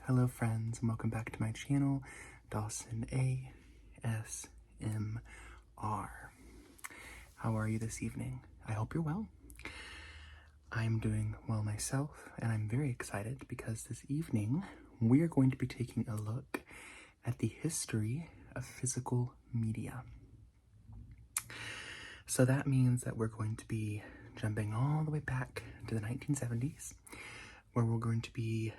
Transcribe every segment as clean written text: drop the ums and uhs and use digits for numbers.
Hello friends, and welcome back to my channel, Dawson ASMR. How are you this evening? I hope you're well. I'm doing well myself, and I'm very excited because this evening we are going to be taking a look at the history of physical media. So that means that we're going to be jumping all the way back to the 1970s, where we're going to be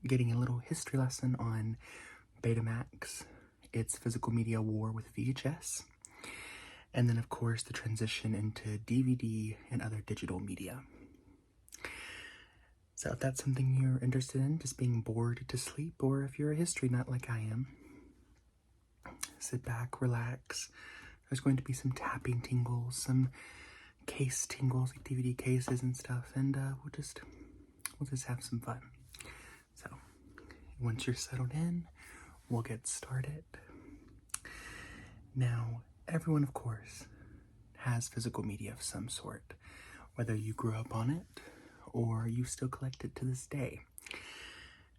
getting a little history lesson on Betamax, its physical media war with VHS, and then of course the transition into DVD and other digital media. So if that's something you're interested in, just being bored to sleep, or if you're a history nut like I am, sit back, relax. There's going to be some tapping tingles, some case tingles like DVD cases and stuff, and we'll just have some fun. So once you're settled in, we'll get started. Now, everyone, of course, has physical media of some sort, whether you grew up on it or you still collect it to this day.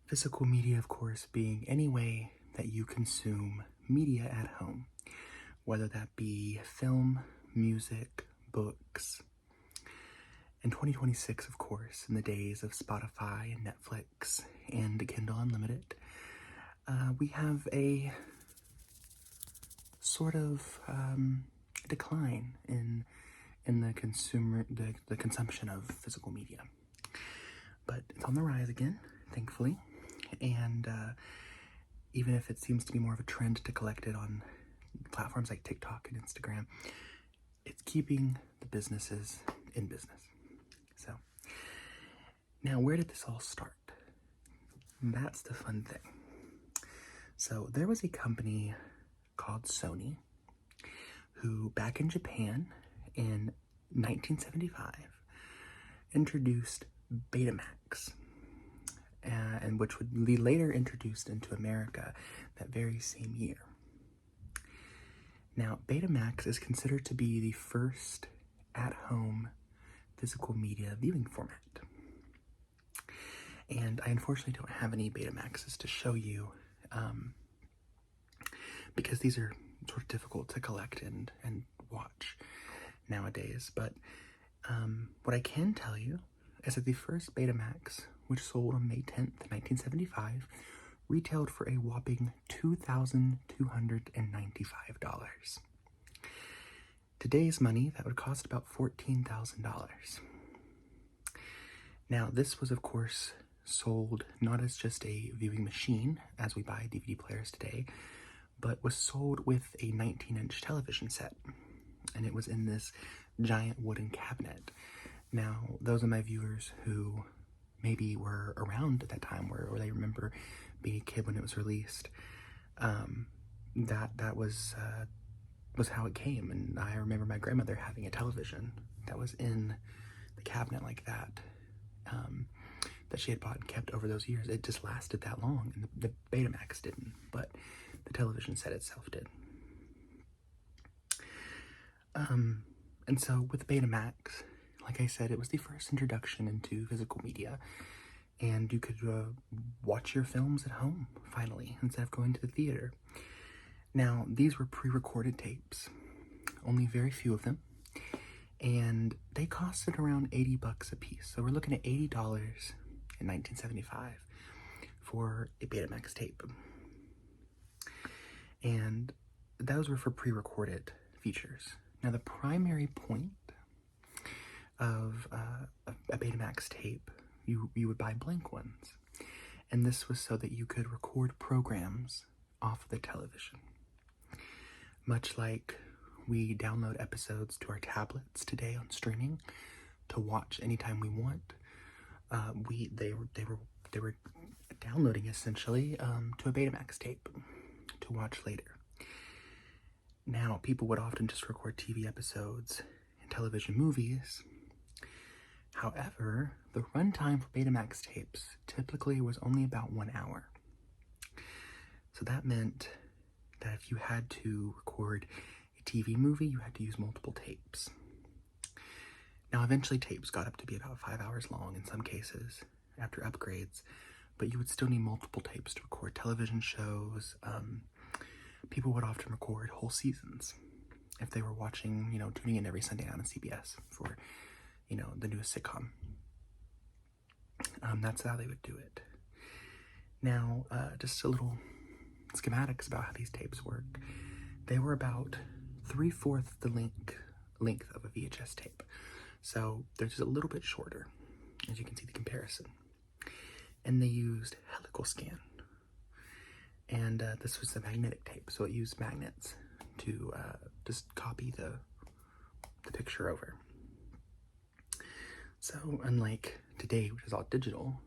Physical media, of course, being any way that you consume media at home, whether that be film, music, books. In 2026, of course, in the days of Spotify and Netflix and Kindle Unlimited, we have a sort of decline in the consumption of physical media. But it's on the rise again, thankfully, and even if it seems to be more of a trend to collect it on platforms like TikTok and Instagram, it's keeping the businesses in business. So now, where did this all start? That's the fun thing. So there was a company called Sony who, back in Japan in 1975, introduced Betamax, and which would be later introduced into America that very same year. Now, Betamax is considered to be the first at-home physical media viewing format. And I unfortunately don't have any Betamaxes to show you, because these are sort of difficult to collect and watch nowadays. But what I can tell you is that the first Betamax, which sold on May 10th, 1975, retailed for a whopping $2,295. Today's money, that would cost about $14,000. Now, this was, of course, sold not as just a viewing machine, as we buy DVD players today, but was sold with a 19-inch television set, and it was in this giant wooden cabinet. Now, those of my viewers who maybe were around at that time, or they remember being a kid when it was released, that was how it came. And I remember my grandmother having a television that was in the cabinet like that, that she had bought and kept over those years. It just lasted that long, and the Betamax didn't, but the television set itself did. And so with Betamax, like I said, it was the first introduction into physical media, and you could watch your films at home, finally, instead of going to the theater. Now, these were pre-recorded tapes, only very few of them, and they costed around $80 a piece. So we're looking at $80 in 1975 for a Betamax tape. And those were for pre-recorded features. Now, the primary point of a Betamax tape, you would buy blank ones. And this was so that you could record programs off the television. Much like we download episodes to our tablets today on streaming to watch anytime we want, they were downloading essentially to a Betamax tape to watch later. Now, people would often just record TV episodes and television movies. However, the runtime for Betamax tapes typically was only about 1 hour. So that meant that if you had to record a TV movie, you had to use multiple tapes. Now, eventually tapes got up to be about 5 hours long in some cases after upgrades, but you would still need multiple tapes to record television shows. People would often record whole seasons if they were watching, tuning in every Sunday night on CBS for, the newest sitcom. That's how they would do it. Now, just a little schematics about how these tapes work. They were about 3/4 the length of a VHS tape. So they're just a little bit shorter, as you can see the comparison. And they used helical scan. And this was the magnetic tape, so it used magnets to just copy the picture over. So unlike today, which is all digital,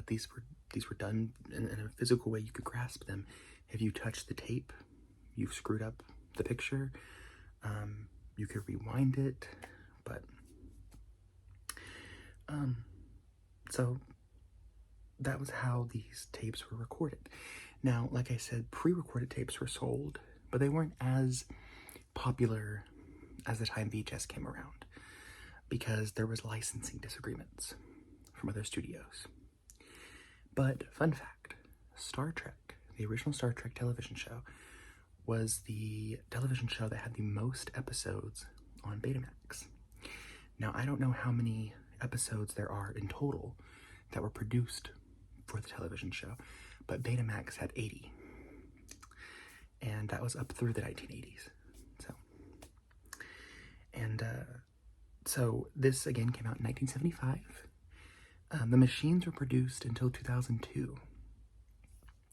these were done in a physical way. You could grasp them. If you touch the tape, you've screwed up the picture. You could rewind it, but so that was how these tapes were recorded. Now, like I said, pre-recorded tapes were sold, but they weren't as popular as the time VHS came around because there was licensing disagreements from other studios. But fun fact, Star Trek, the original Star Trek television show, was the television show that had the most episodes on Betamax. Now, I don't know how many episodes there are in total that were produced for the television show, but Betamax had 80. And that was up through the 1980s. So this again came out in 1975. The machines were produced until 2002,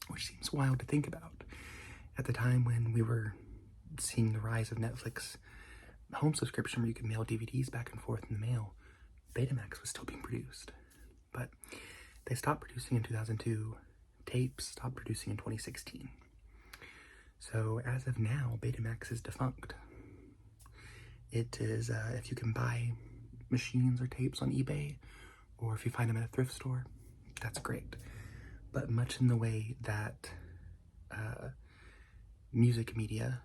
which seems wild to think about. At the time when we were seeing the rise of Netflix home subscription where you could mail DVDs back and forth in the mail, Betamax was still being produced. But they stopped producing in 2002. Tapes stopped producing in 2016. So as of now, Betamax is defunct. It is, if you can buy machines or tapes on eBay, or if you find them at a thrift store, that's great. But much in the way that music media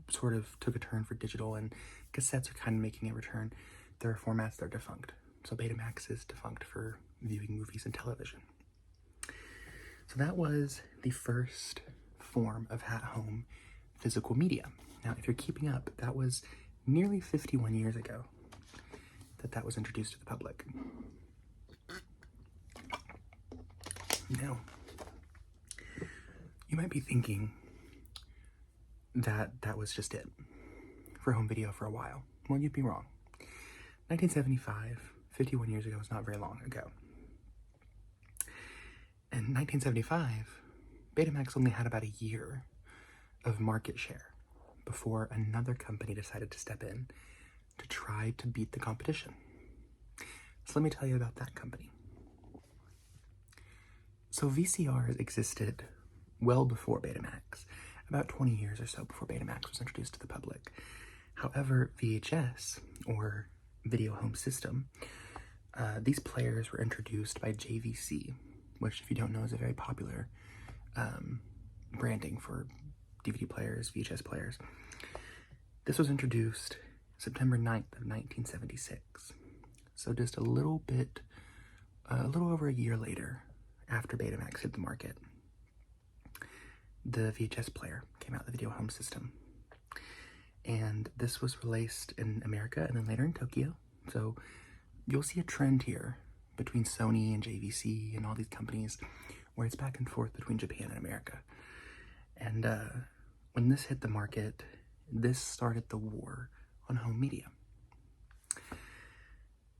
sort of took a turn for digital, and cassettes are kind of making a return, there are formats that are defunct. So Betamax is defunct for viewing movies and television. So that was the first form of at-home physical media. Now, if you're keeping up, that was nearly 51 years ago that was introduced to the public. Now, you might be thinking that that was just it for home video for a while. Well, you'd be wrong. 1975, 51 years ago, was not very long ago. In 1975, Betamax only had about a year of market share before another company decided to step in to try to beat the competition. So let me tell you about that company. So VCRs existed well before Betamax, about 20 years or so before Betamax was introduced to the public. However, VHS, or Video Home System, these players were introduced by JVC, which, if you don't know, is a very popular branding for DVD players, VHS players. This was introduced September 9th of 1976. So just a little over a year later, after Betamax hit the market, the VHS player came out, the Video Home System. And this was released in America and then later in Tokyo. So you'll see a trend here between Sony and JVC and all these companies where it's back and forth between Japan and America. And when this hit the market, this started the war on home media.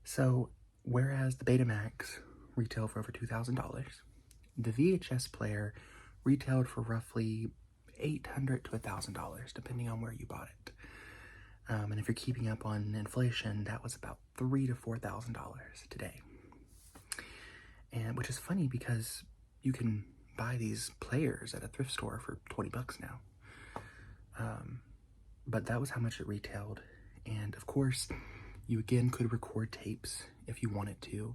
So whereas the Betamax retailed for over $2,000, the VHS player retailed for roughly $800 to $1,000, depending on where you bought it. And if you're keeping up on inflation, that was about $3,000 to $4,000 today. And which is funny because you can buy these players at a thrift store for $20 now. But that was how much it retailed. And of course, you again could record tapes if you wanted to.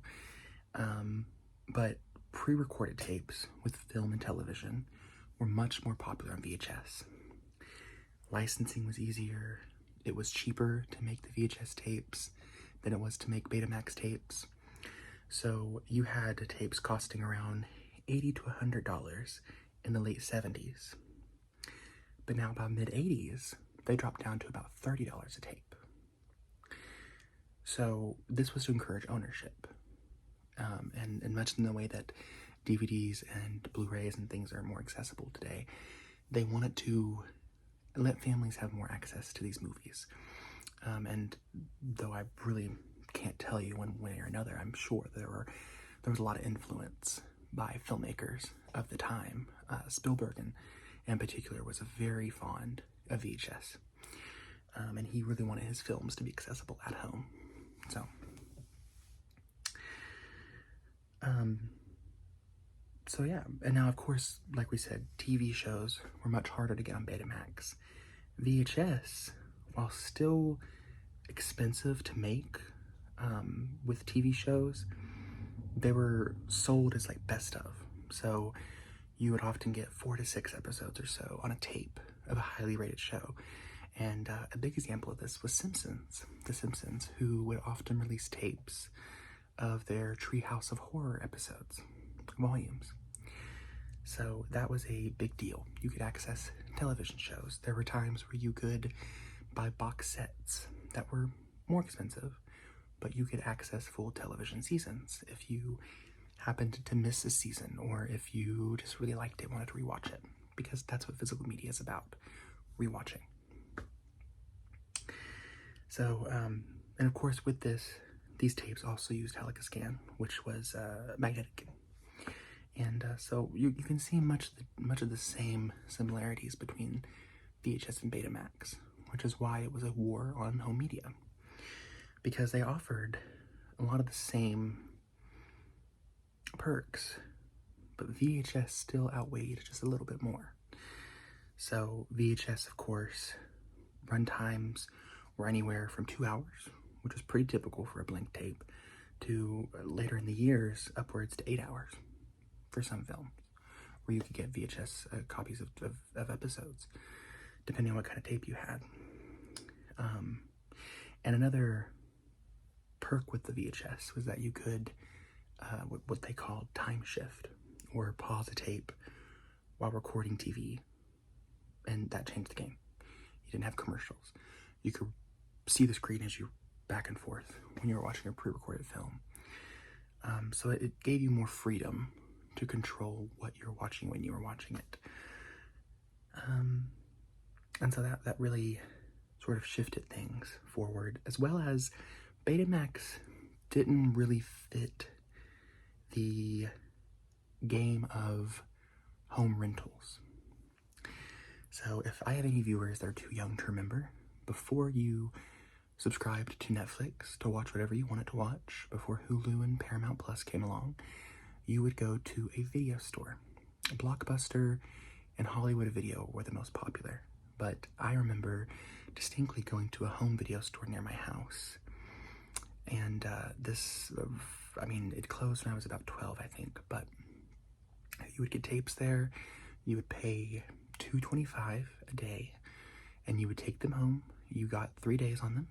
But pre-recorded tapes with film and television were much more popular on VHS. Licensing was easier. It was cheaper to make the VHS tapes than it was to make Betamax tapes. So you had tapes costing around $80 to $100 in the late 70s. But now by mid-80s, they dropped down to about $30 a tape. So this was to encourage ownership. And much in the way that DVDs and Blu-rays and things are more accessible today, they wanted to let families have more access to these movies. And though I really can't tell you one way or another, I'm sure there was a lot of influence by filmmakers of the time. Spielberg in particular was very fond of VHS. And he really wanted his films to be accessible at home. So yeah, and now of course, like we said, TV shows were much harder to get on Betamax. VHS, while still expensive to make with TV shows, they were sold as like best of. So you would often get 4 to 6 episodes or so on a tape of a highly rated show. And a big example of this was The Simpsons, who would often release tapes of their Treehouse of Horror episodes, volumes. So that was a big deal. You could access television shows. There were times where you could buy box sets that were more expensive, but you could access full television seasons if you happened to miss a season, or if you just really liked it, wanted to rewatch it, because that's what physical media is about, rewatching. So, and of course with these tapes also used helicascan, which was magnetic. And so you can see much of the same similarities between VHS and Betamax, which is why it was a war on home media, because they offered a lot of the same perks, but VHS still outweighed just a little bit more. So VHS, of course, run times were anywhere from 2 hours, which was pretty typical for a blank tape, to later in the years upwards to 8 hours for some films, where you could get VHS copies of episodes, depending on what kind of tape you had. And another perk with the VHS was that you could what they called time shift, or pause a tape while recording TV, and that changed the game. You didn't have commercials. You could see the screen as you back and forth when you were watching a pre-recorded film. So it gave you more freedom to control what you're watching when you were watching it. And so that really sort of shifted things forward, as well as Betamax didn't really fit the game of home rentals. So if I have any viewers that are too young to remember, before you subscribed to Netflix to watch whatever you wanted to watch, before Hulu and Paramount Plus came along, you would go to a video store. Blockbuster and Hollywood Video were the most popular, but I remember distinctly going to a home video store near my house. And it closed when I was about 12, I think, but you would get tapes there. You would pay $2.25 a day, and you would take them home. You got 3 days on them,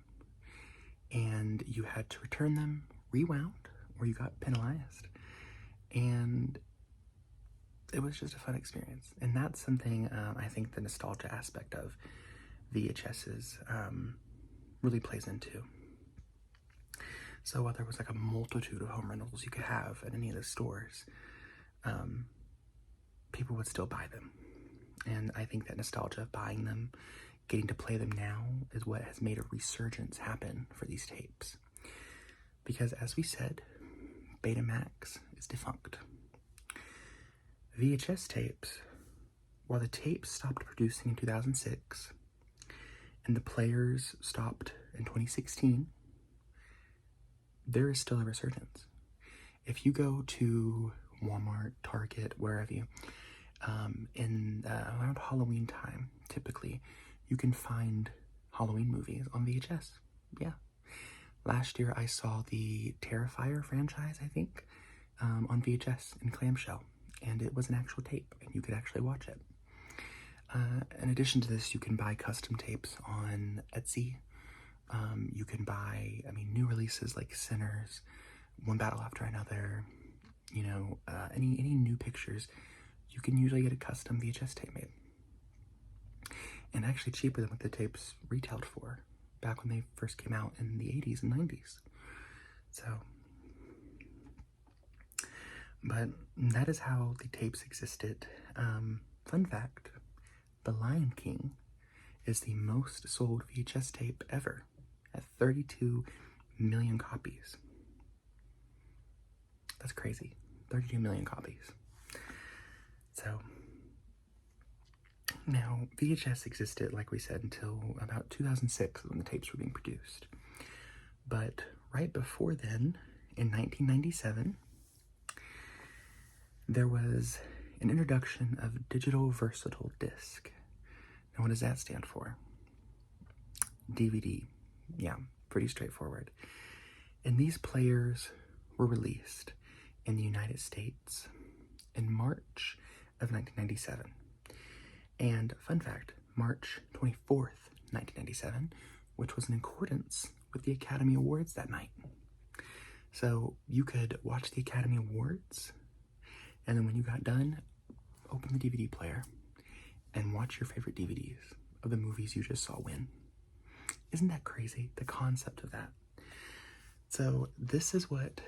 and you had to return them rewound, or you got penalized. And it was just a fun experience. And that's something I think the nostalgia aspect of VHS's really plays into. So while there was like a multitude of home rentals you could have at any of the stores, people would still buy them. And I think that nostalgia of buying them, getting to play them now, is what has made a resurgence happen for these tapes. Because as we said, Betamax is defunct. VHS tapes, while the tapes stopped producing in 2006, and the players stopped in 2016, there is still a resurgence. If you go to Walmart, Target, wherever you, around Halloween time, typically, you can find Halloween movies on VHS. Yeah. Last year I saw the Terrifier franchise, I think, on VHS in clamshell, and it was an actual tape, and you could actually watch it. In addition to this, you can buy custom tapes on Etsy. You can buy, new releases like Sinners, one battle after another, you know, any new pictures, you can usually get a custom VHS tape made. And actually cheaper than what the tapes retailed for back when they first came out in the 80s and 90s. So, but that is how the tapes existed. Fun fact, The Lion King is the most sold VHS tape ever at 32 million copies. That's crazy. 32 million copies. So, now VHS existed, like we said, until about 2006 when the tapes were being produced. But right before then, in 1997, there was an introduction of digital versatile disc. Now, what does that stand for? DVD. Yeah, pretty straightforward. And these players were released in the United States in March of 1997. And fun fact, March 24th, 1997, which was in accordance with the Academy Awards that night. So you could watch the Academy Awards, and then when you got done, open the DVD player and watch your favorite DVDs of the movies you just saw win. Isn't that crazy, the concept of that? So this is what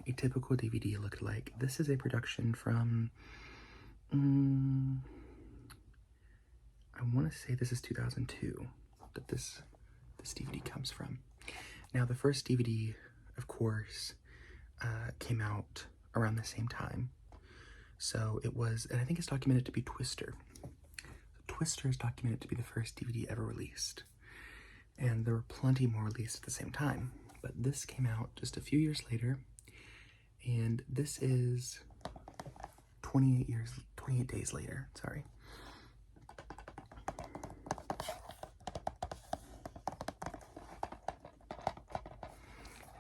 a typical DVD looked like. This is a production from, I want to say this is 2002 that this DVD comes from. Now, the first DVD, of course, came out around the same time. So it was, and I think it's documented to be Twister. Twister is documented to be the first DVD ever released. And there were plenty more released at the same time. But this came out just a few years later. And this is 28 days later, sorry.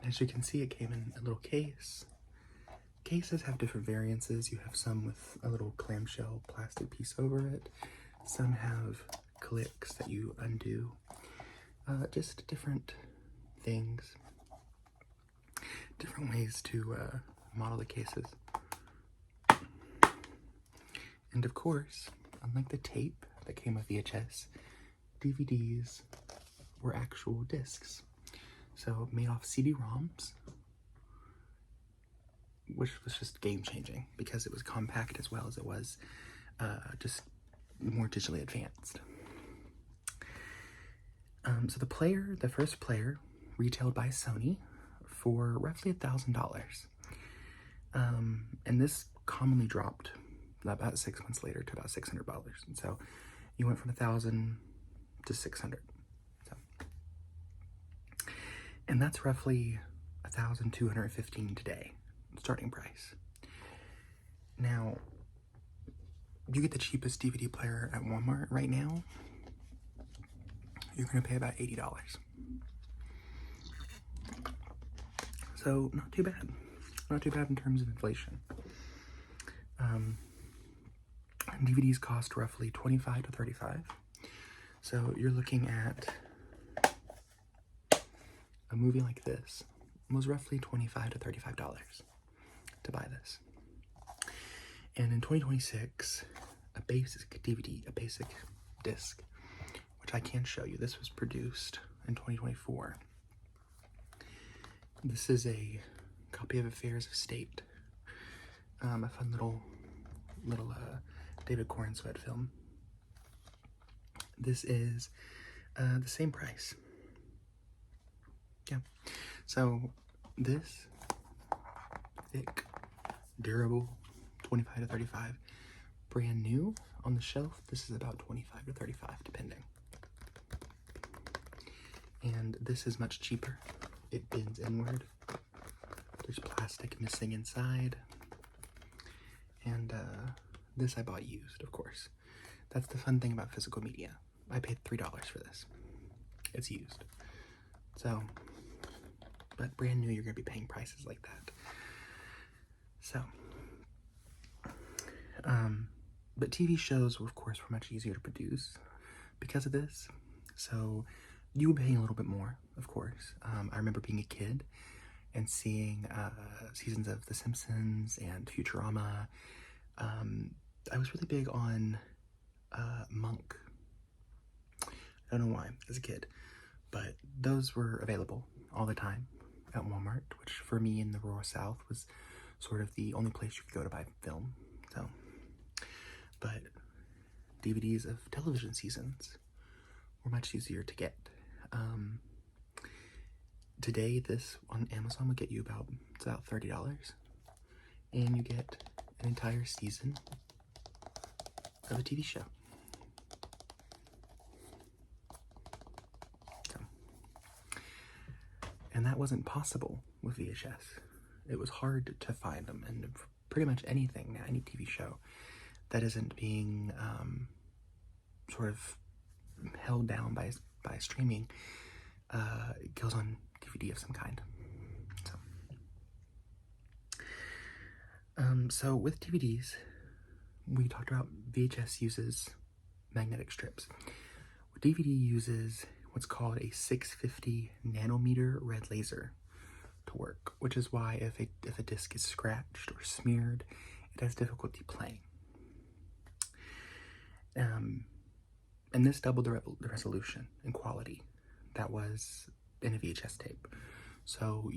As you can see, it came in a little case. Cases have different variances. You have some with a little clamshell plastic piece over it. Some have clicks that you undo. Just different things. Different ways to model the cases. And of course, unlike the tape that came with VHS, DVDs were actual discs. So made off CD-ROMs, which was just game-changing because it was compact as well as it was just more digitally advanced. So the first player, retailed by Sony for roughly $1,000. And this commonly dropped about 6 months later to about $600. And so you went from $1,000 to $600. And that's roughly $1,215 today, starting price. Now, you get the cheapest DVD player at Walmart right now, you're gonna pay about $80. So, not too bad. Not too bad in terms of inflation. DVDs cost roughly $25 to $35. So, you're looking at a movie like this was roughly $25 to $35 to buy this. And in 2026, a basic DVD, a basic disc, which I can show you, this was produced in 2024. This is a copy of Affairs of State, a fun little David Corenswet film. This is the same price. Yeah, so this thick, durable, 25 to 35, brand new on the shelf. This is about 25 to 35, depending. And this is much cheaper. It bends inward. There's plastic missing inside. And this I bought used, of course. That's the fun thing about physical media. I paid $3 for this. It's used. So, but brand new, you're gonna be paying prices like that. So, but TV shows, of course, were much easier to produce because of this. So, you were paying a little bit more, of course. I remember being a kid and seeing seasons of The Simpsons and Futurama. I was really big on Monk. I don't know why, as a kid, but those were available all the time at Walmart, which for me in the rural South was sort of the only place you could go to buy film. So, but DVDs of television seasons were much easier to get. Today, this on Amazon would get you about $30, and you get an entire season of a TV show. So, and that wasn't possible with VHS. It was hard to find them, and pretty much anything now, any TV show that isn't being sort of held down by streaming goes on DVD of some kind. So with DVDs, we talked about VHS uses magnetic strips. DVD uses what's called a 650 nanometer red laser to work, which is why if a disc is scratched or smeared, it has difficulty playing. And this doubled the resolution and quality that was in a VHS tape. So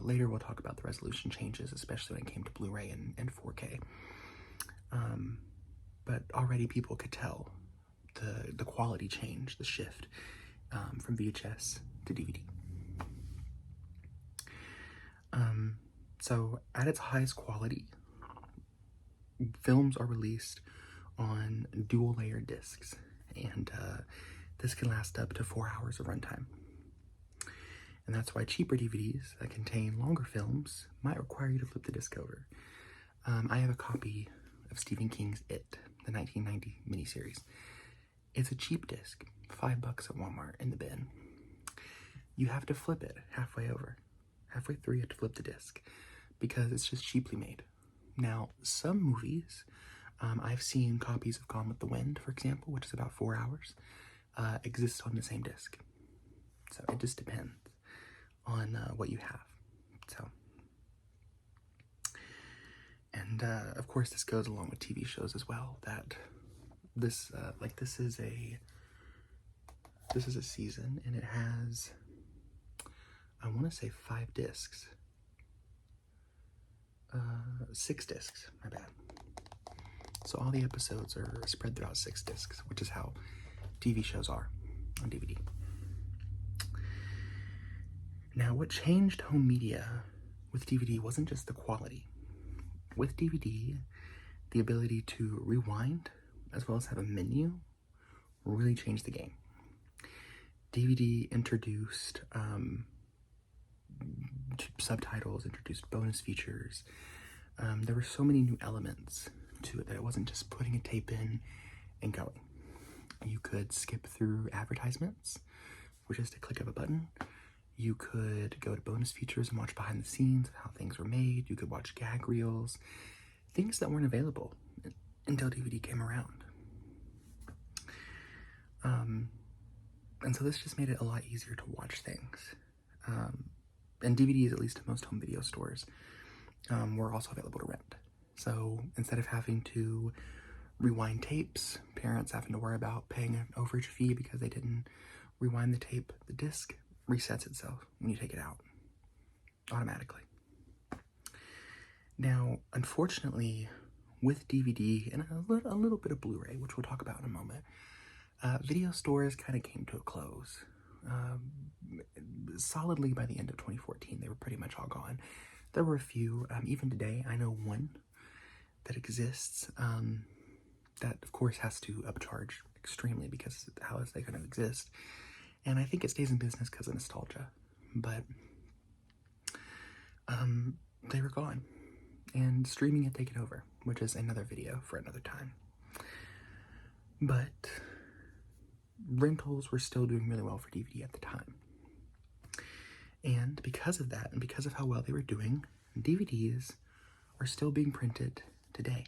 later we'll talk about the resolution changes, especially when it came to Blu-ray and 4K. But already people could tell the quality change, the shift from VHS to DVD. So at its highest quality, films are released on dual layer discs, and this can last up to 4 hours of runtime. And that's why cheaper DVDs that contain longer films might require you to flip the disc over. I have a copy of Stephen King's It, the 1990 miniseries. It's a cheap disc, $5 at Walmart in the bin. You have to flip it halfway over. Halfway through, you have to flip the disc because it's just cheaply made. Now, some movies, I've seen copies of Gone with the Wind, for example, which is about 4 hours, exist on the same disc. So it just depends on what you have. So, and of course, this goes along with TV shows as well. That this is a season, and it has, I want to say 5 discs. 6 discs, my bad. So all the episodes are spread throughout 6 discs, which is how TV shows are on DVD. Now, what changed home media with DVD wasn't just the quality. With DVD, the ability to rewind, as well as have a menu, really changed the game. DVD introduced subtitles, introduced bonus features. There were so many new elements to it that it wasn't just putting a tape in and going. You could skip through advertisements with just a click of a button. You could go to bonus features and watch behind the scenes of how things were made. You could watch gag reels, things that weren't available until DVD came around. And so this just made it a lot easier to watch things. And DVDs, at least in most home video stores, were also available to rent. So instead of having to rewind tapes, parents having to worry about paying an overage fee because they didn't rewind the tape, the disc resets itself when you take it out automatically. Now, unfortunately, with DVD and a little bit of Blu-ray, which we'll talk about in a moment, video stores kind of came to a close. Solidly by the end of 2014, they were pretty much all gone. There were a few, even today, I know one that exists, that of course has to upcharge extremely because how else they going to exist. And I think it stays in business because of nostalgia, but they were gone, and streaming had taken over, which is another video for another time. But rentals were still doing really well for DVD at the time. And because of that, and because of how well they were doing, DVDs are still being printed today.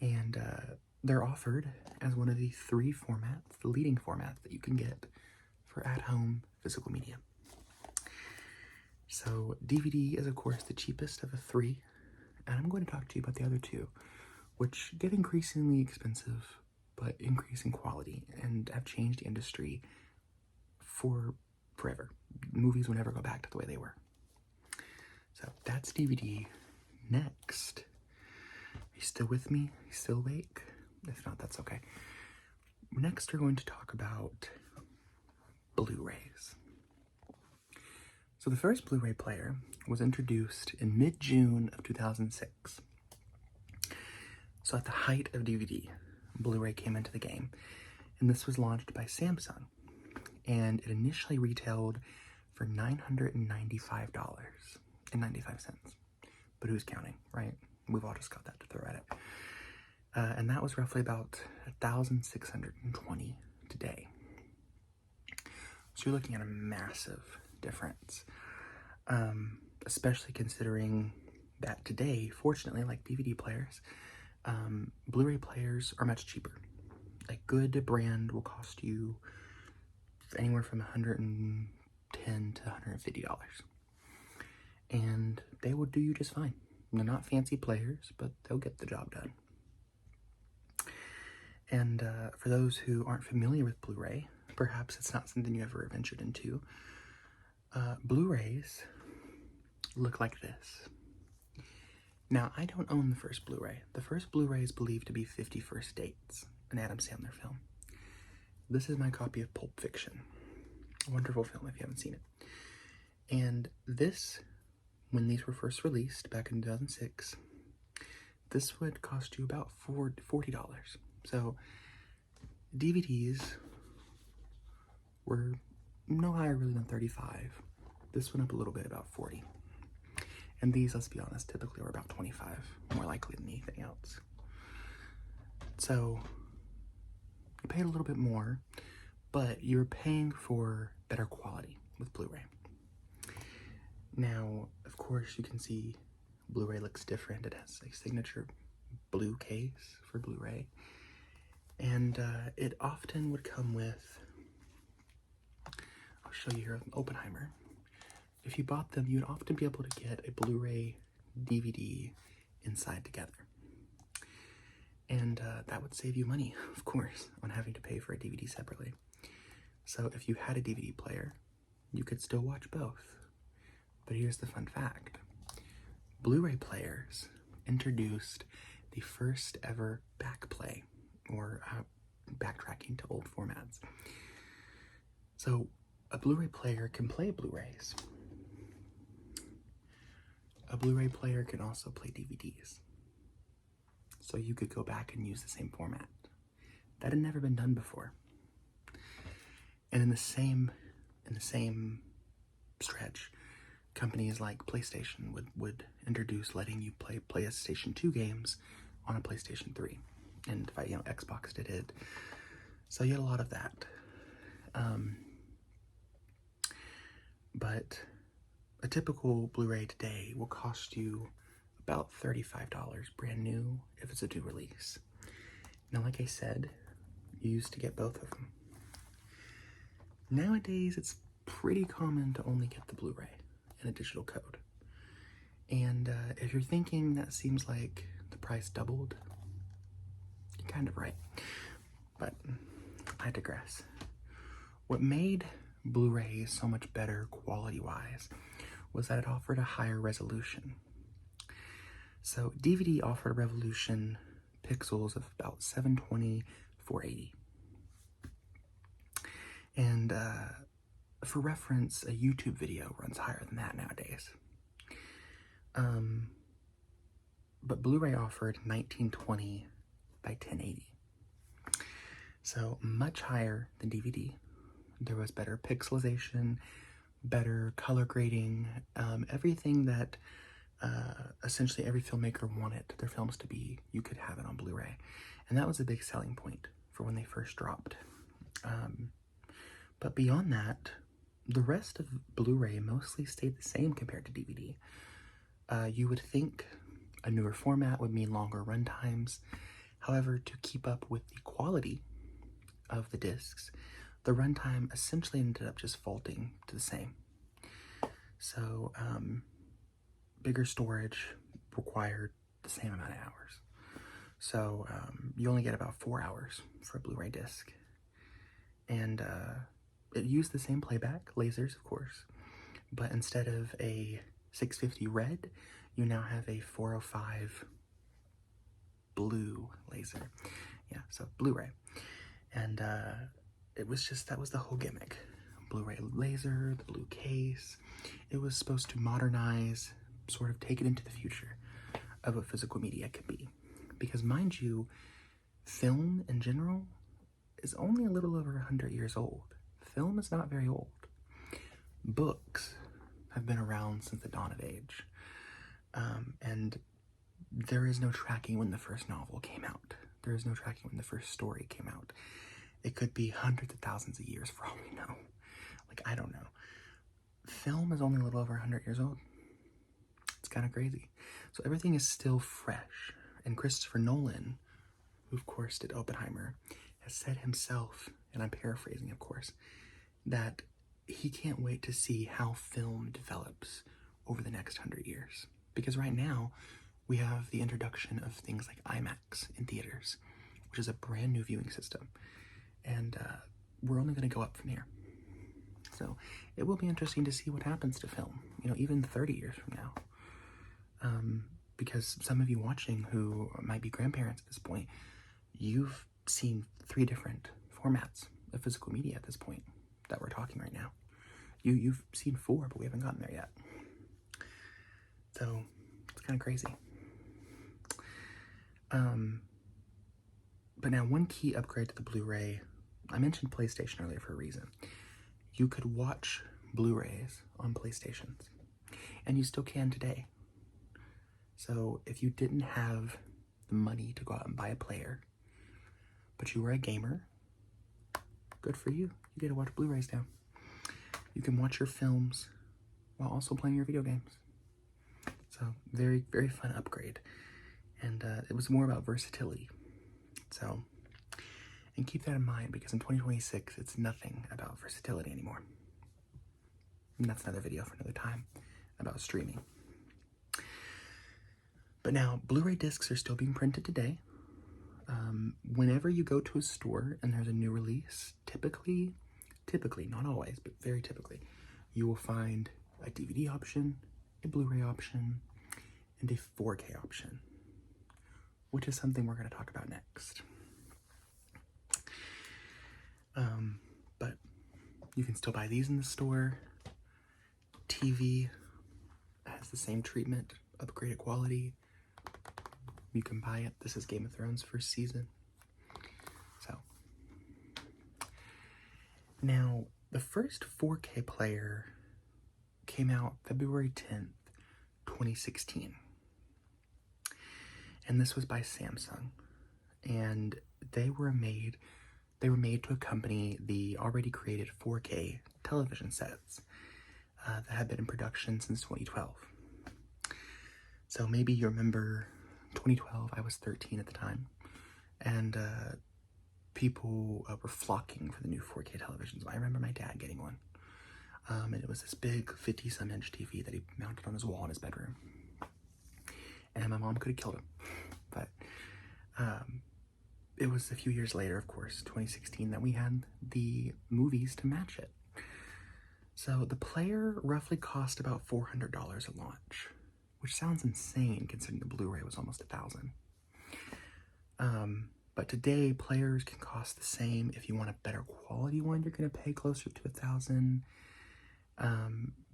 And they're offered as one of the 3 formats, the leading formats that you can get for at-home physical media. So DVD is, of course, the cheapest of the three, and I'm going to talk to you about the other two, which get increasingly expensive, but increase in quality, and have changed the industry for forever. Movies will never go back to the way they were. So that's DVD. Next, are you still with me? Are you still awake? If not, that's okay. Next, we're going to talk about Blu-rays. So the first Blu-ray player was introduced in mid-June of 2006. So at the height of DVD, Blu-ray came into the game, and this was launched by Samsung, and it initially retailed for $995.95. But who's counting, right? We've all just got that to throw at it. And that was roughly about $1,620 today. So you're looking at a massive difference, especially considering that today, fortunately, like DVD players, Blu-ray players are much cheaper. A good brand will cost you anywhere from $110 to $150. And they will do you just fine. They're not fancy players, but they'll get the job done. And for those who aren't familiar with Blu-ray, perhaps it's not something you ever ventured into, Blu-rays look like this. Now, I don't own the first Blu-ray. The first Blu-ray is believed to be 50 First Dates, an Adam Sandler film. This is my copy of Pulp Fiction. A wonderful film if you haven't seen it. And this, when these were first released back in 2006, this would cost you about $40. So DVDs were no higher really than $35. This went up a little bit, about $40. And these, let's be honest, typically were about $25, more likely than anything else. So you paid a little bit more, but you're paying for better quality with Blu-ray. Now, of course, you can see Blu-ray looks different. It has a signature blue case for Blu-ray. And it often would come with, I'll show you here, Oppenheimer. If you bought them, you'd often be able to get a Blu-ray DVD inside together. And that would save you money, of course, on having to pay for a DVD separately. So if you had a DVD player, you could still watch both. But here's the fun fact. Blu-ray players introduced the first ever backplay, or backtracking to old formats. So a Blu-ray player can play Blu-rays. A Blu-ray player can also play DVDs. So you could go back and use the same format. That had never been done before. And in the same stretch, companies like PlayStation would introduce letting you play PlayStation 2 games on a PlayStation 3. And Xbox did it. So you had a lot of that. But a typical Blu-ray today will cost you about $35 brand new if it's a new release. Now, like I said, you used to get both of them. Nowadays, it's pretty common to only get the Blu-ray in a digital code. And if you're thinking that seems like the price doubled, you're kind of right. But I digress. What made Blu-ray so much better quality-wise was that it offered a higher resolution. So DVD offered a resolution pixels of about 720, 480. And for reference, a YouTube video runs higher than that nowadays. But Blu-ray offered 1920 by 1080. So much higher than DVD. There was better pixelization, better color grading, everything that essentially every filmmaker wanted their films to be, you could have it on Blu-ray. And that was a big selling point for when they first dropped. But beyond that, the rest of Blu-ray mostly stayed the same compared to DVD. You would think a newer format would mean longer run times. However, to keep up with the quality of the discs, the runtime essentially ended up just faulting to the same. So bigger storage required the same amount of hours. So you only get about 4 hours for a Blu-ray disc. And it used the same playback, lasers of course, but instead of a 650 red, you now have a 405 blue laser. Yeah, so Blu-ray. And it was just, that was the whole gimmick. Blu-ray laser, the blue case. It was supposed to modernize, sort of take it into the future of what physical media could be. Because mind you, film in general is only a little over 100 years old. Film is not very old. Books have been around since the dawn of age. And there is no tracking when the first novel came out. There is no tracking when the first story came out. It could be hundreds of thousands of years for all we know. Like, I don't know. Film is only a little over 100 years old. It's kind of crazy. So everything is still fresh. And Christopher Nolan, who of course did Oppenheimer, has said himself, and I'm paraphrasing of course, that he can't wait to see how film develops over the next 100 years. Because right now, we have the introduction of things like IMAX in theaters, which is a brand new viewing system. And we're only going to go up from here. So it will be interesting to see what happens to film, you know, even 30 years from now. Because some of you watching who might be grandparents at this point, you've seen 3 different formats of physical media at this point that we're talking right now. You've seen 4, but we haven't gotten there yet. So it's kind of crazy. But now one key upgrade to the Blu-ray, I mentioned PlayStation earlier for a reason. You could watch Blu-rays on PlayStations, and you still can today. So if you didn't have the money to go out and buy a player, but you were a gamer, good for you. You get to watch Blu-rays now. You can watch your films while also playing your video games. So very, very fun upgrade. And it was more about versatility. So, and keep that in mind, because in 2026, it's nothing about versatility anymore. And that's another video for another time about streaming. But now, Blu-ray discs are still being printed today. Whenever you go to a store and there's a new release, typically, not always, but very typically, you will find a DVD option, a Blu-ray option, and a 4K option, which is something we're going to talk about next. But you can still buy these in the store. TV has the same treatment, upgraded quality. You can buy it. This is Game of Thrones first season. So now the first 4K player came out February 10th, 2016. And this was by Samsung. And they were made to accompany the already created 4K television sets that had been in production since 2012. So maybe you remember 2012, I was 13 at the time, and people were flocking for the new 4K televisions. I remember my dad getting one, and it was this big 50-some inch TV that he mounted on his wall in his bedroom. And my mom could have killed him, but it was a few years later, of course, 2016, that we had the movies to match it. So the player roughly cost about $400 at launch, which sounds insane considering the Blu-ray was almost $1,000. But today, players can cost the same. If you want a better quality one, you're going to pay closer to $1,000.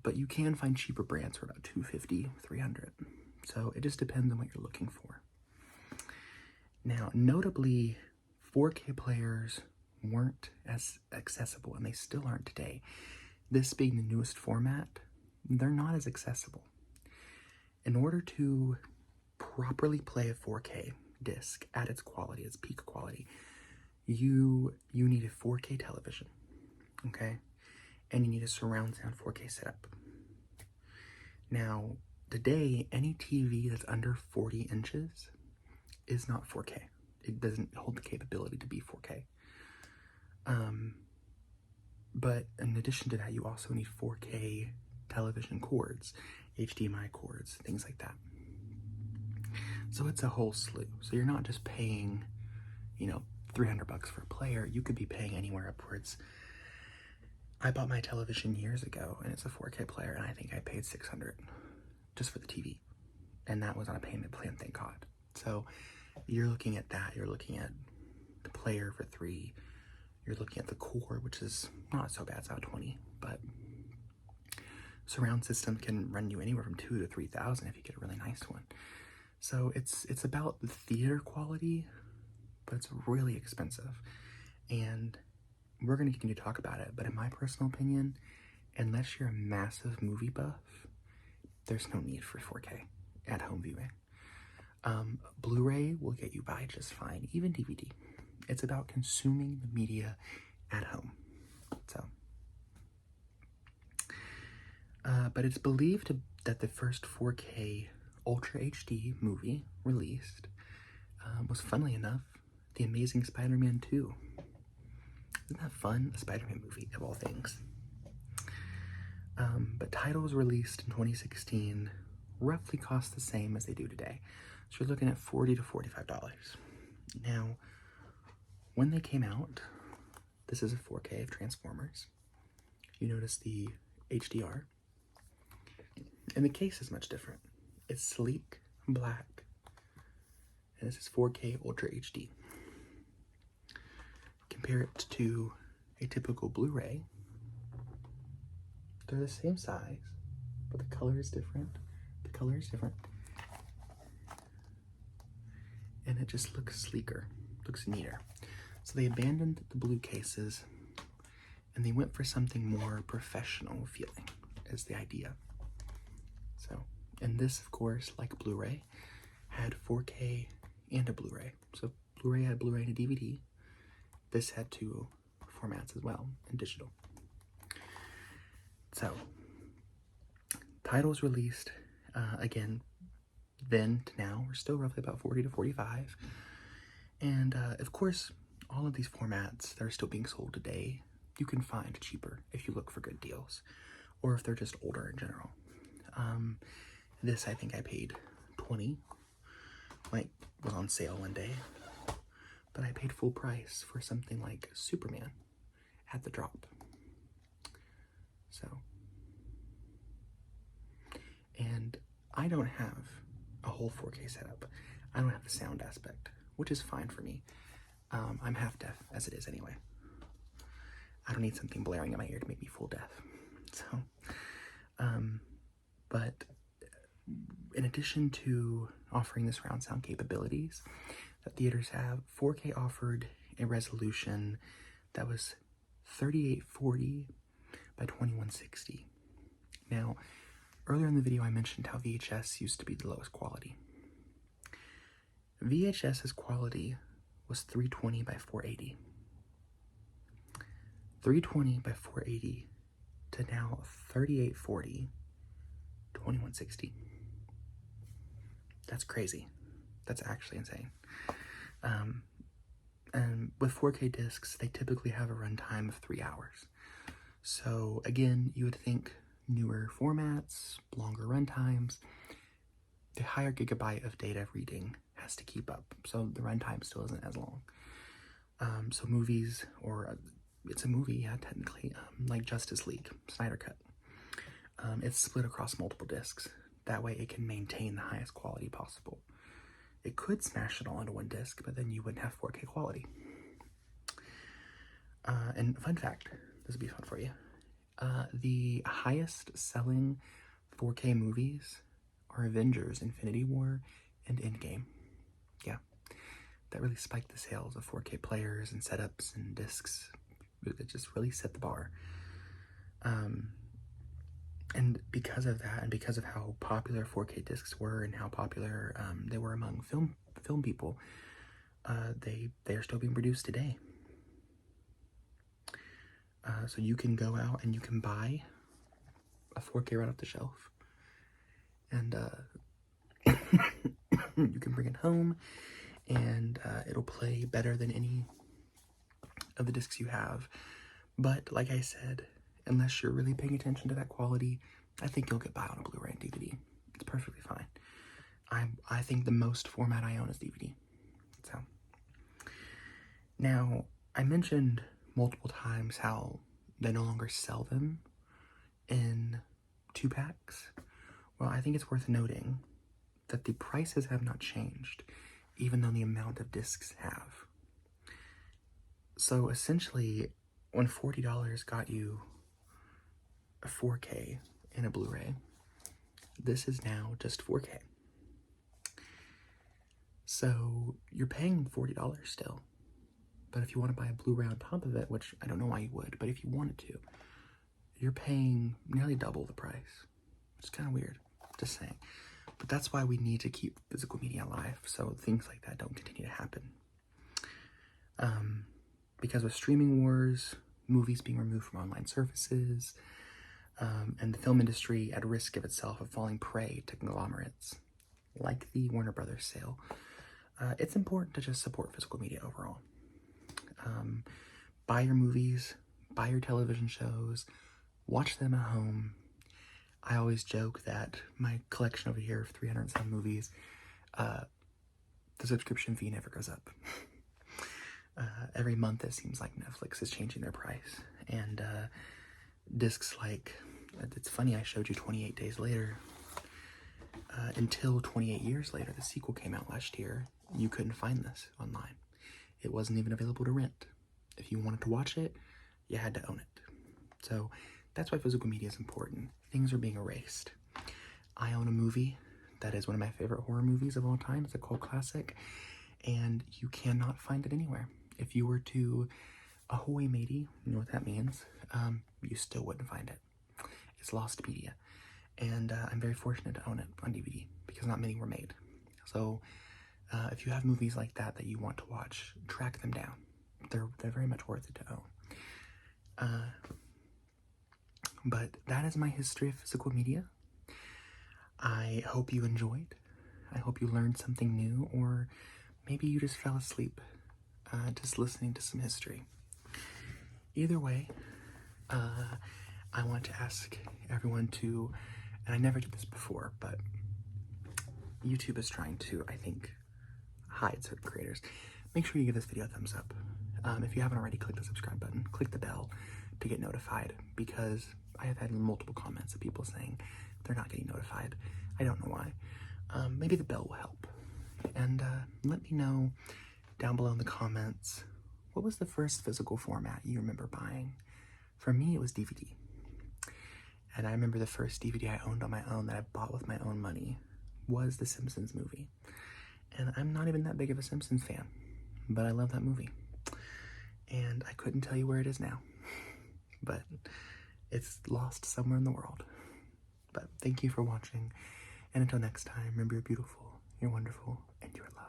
But you can find cheaper brands for about $250, $300. So it just depends on what you're looking for. Now, notably, 4K players weren't as accessible, and they still aren't today. This being the newest format, they're not as accessible. In order to properly play a 4K disc at its quality, its peak quality, you need a 4K television, okay? And you need a surround sound 4K setup. Now, today, any TV that's under 40 inches is not 4K. It doesn't hold the capability to be 4K. But in addition to that, you also need 4K television cords, HDMI cords, things like that. So it's a whole slew. So you're not just paying, you know, $300 for a player. You could be paying anywhere upwards. I bought my television years ago, and it's a 4K player, and I think I paid $600 just for the TV. And that was on a payment plan, thank God. So you're looking at that. You're looking at the player for $3. You're looking at the core, which is not so bad. It's about $20, but surround system can run you anywhere from $2,000 to $3,000 if you get a really nice one. So it's about the theater quality, but it's really expensive. And we're going to continue to talk about it, but in my personal opinion, unless you're a massive movie buff, there's no need for 4K at home viewing. Blu-ray will get you by just fine, even DVD. It's about consuming the media at home. So, but it's believed that the first 4K Ultra HD movie released was, funnily enough, The Amazing Spider-Man 2. Isn't that fun? A Spider-Man movie, of all things. But titles released in 2016 roughly cost the same as they do today. So you're looking at $40 to $45. Now, when they came out, this is a 4K of Transformers. You notice the HDR. And the case is much different. It's sleek, black, and this is 4K Ultra HD. Compare it to a typical Blu-ray. They're the same size, but the color is different. The color is different. And it just looks sleeker, looks neater. So they abandoned the blue cases and they went for something more professional feeling is the idea. So, and this, of course, like Blu-ray, had 4K and a Blu-ray. So Blu-ray had Blu-ray and a DVD. This had two formats as well, in digital. So, titles released, again, then to now, we're still roughly about 40 to 45. And, of course, all of these formats that are still being sold today, you can find cheaper if you look for good deals, or if they're just older in general. This, I think I paid $20, like, was on sale one day, but I paid full price for something like Superman at the drop. So, and I don't have a whole 4K setup. I don't have the sound aspect, which is fine for me. I'm half deaf as it is anyway. I don't need something blaring in my ear to make me full deaf. So, but in addition to offering the surround sound capabilities that theaters have, 4K offered a resolution that was 3840 by 2160. Now, earlier in the video I mentioned how VHS used to be the lowest quality. VHS's quality was 320 by 480. 320 by 480 to now 3840, 2160. That's crazy. That's actually insane. And with 4K discs, they typically have a runtime of 3 hours. So again, you would think newer formats, longer runtimes, the higher gigabyte of data reading has to keep up. So the runtime still isn't as long. So movies, or it's a movie, yeah, technically, like Justice League, Snyder Cut. It's split across multiple discs. That way it can maintain the highest quality possible. It could smash it all into one disc, but then you wouldn't have 4K quality. And fun fact, this will be fun for you. The highest selling 4K movies are Avengers, Infinity War, and Endgame. Yeah, that really spiked the sales of 4K players and setups and discs. It just really set the bar. And because of that, and because of how popular 4K discs were and how popular they were among film people, they are still being produced today. So you can go out and you can buy a 4K right off the shelf, and you can bring it home, and it'll play better than any of the discs you have. But like I said, unless you're really paying attention to that quality, I think you'll get by on a Blu-ray and DVD. It's perfectly fine. I think the most format I own is DVD. So, now, I mentioned multiple times how they no longer sell them in 2-packs. Well, I think it's worth noting that the prices have not changed, even though the amount of discs have. So essentially, when $40 got you a 4K and a Blu-ray, this is now just 4K. So you're paying $40 still. But if you want to buy a Blu-ray on top of it, which I don't know why you would, but if you wanted to, you're paying nearly double the price. It's kind of weird, just saying. But that's why we need to keep physical media alive, so things like that don't continue to happen. Because with streaming wars, movies being removed from online services, and the film industry at risk of itself of falling prey to conglomerates like the Warner Brothers sale, it's important to just support physical media overall. Buy your movies, buy your television shows, watch them at home. I always joke that my collection over here of 300 and some movies, the subscription fee never goes up. Every month it seems like Netflix is changing their price, and discs like, it's funny I showed you 28 Days Later, until 28 years later, the sequel came out last year, you couldn't find this online. It wasn't even available to rent. If you wanted to watch it, you had to own it. So that's why physical media is important. Things are being erased. I own a movie that is one of my favorite horror movies of all time. It's a cult classic, and you cannot find it anywhere. If you were to ahoy matey, you know what that means, you still wouldn't find it. It's lost media, and I'm very fortunate to own it on DVD because not many were made. So if you have movies like that that you want to watch, track them down. They're very much worth it to own. But that is my history of physical media. I hope you enjoyed. I hope you learned something new, or maybe you just fell asleep just listening to some history. Either way, I want to ask everyone to, and I never did this before, but YouTube is trying to, I think, hide certain creators. Make sure you give this video a thumbs up. If you haven't already, click the subscribe button, click the bell to get notified, because I have had multiple comments of people saying they're not getting notified. I don't know why. Maybe the bell will help. And let me know down below in the comments, what was the first physical format you remember buying? For me, it was DVD. And I remember the first DVD I owned on my own that I bought with my own money was the Simpsons movie. And I'm not even that big of a Simpsons fan, but I love that movie. And I couldn't tell you where it is now, but it's lost somewhere in the world. But thank you for watching, and until next time, remember you're beautiful, you're wonderful, and you're loved.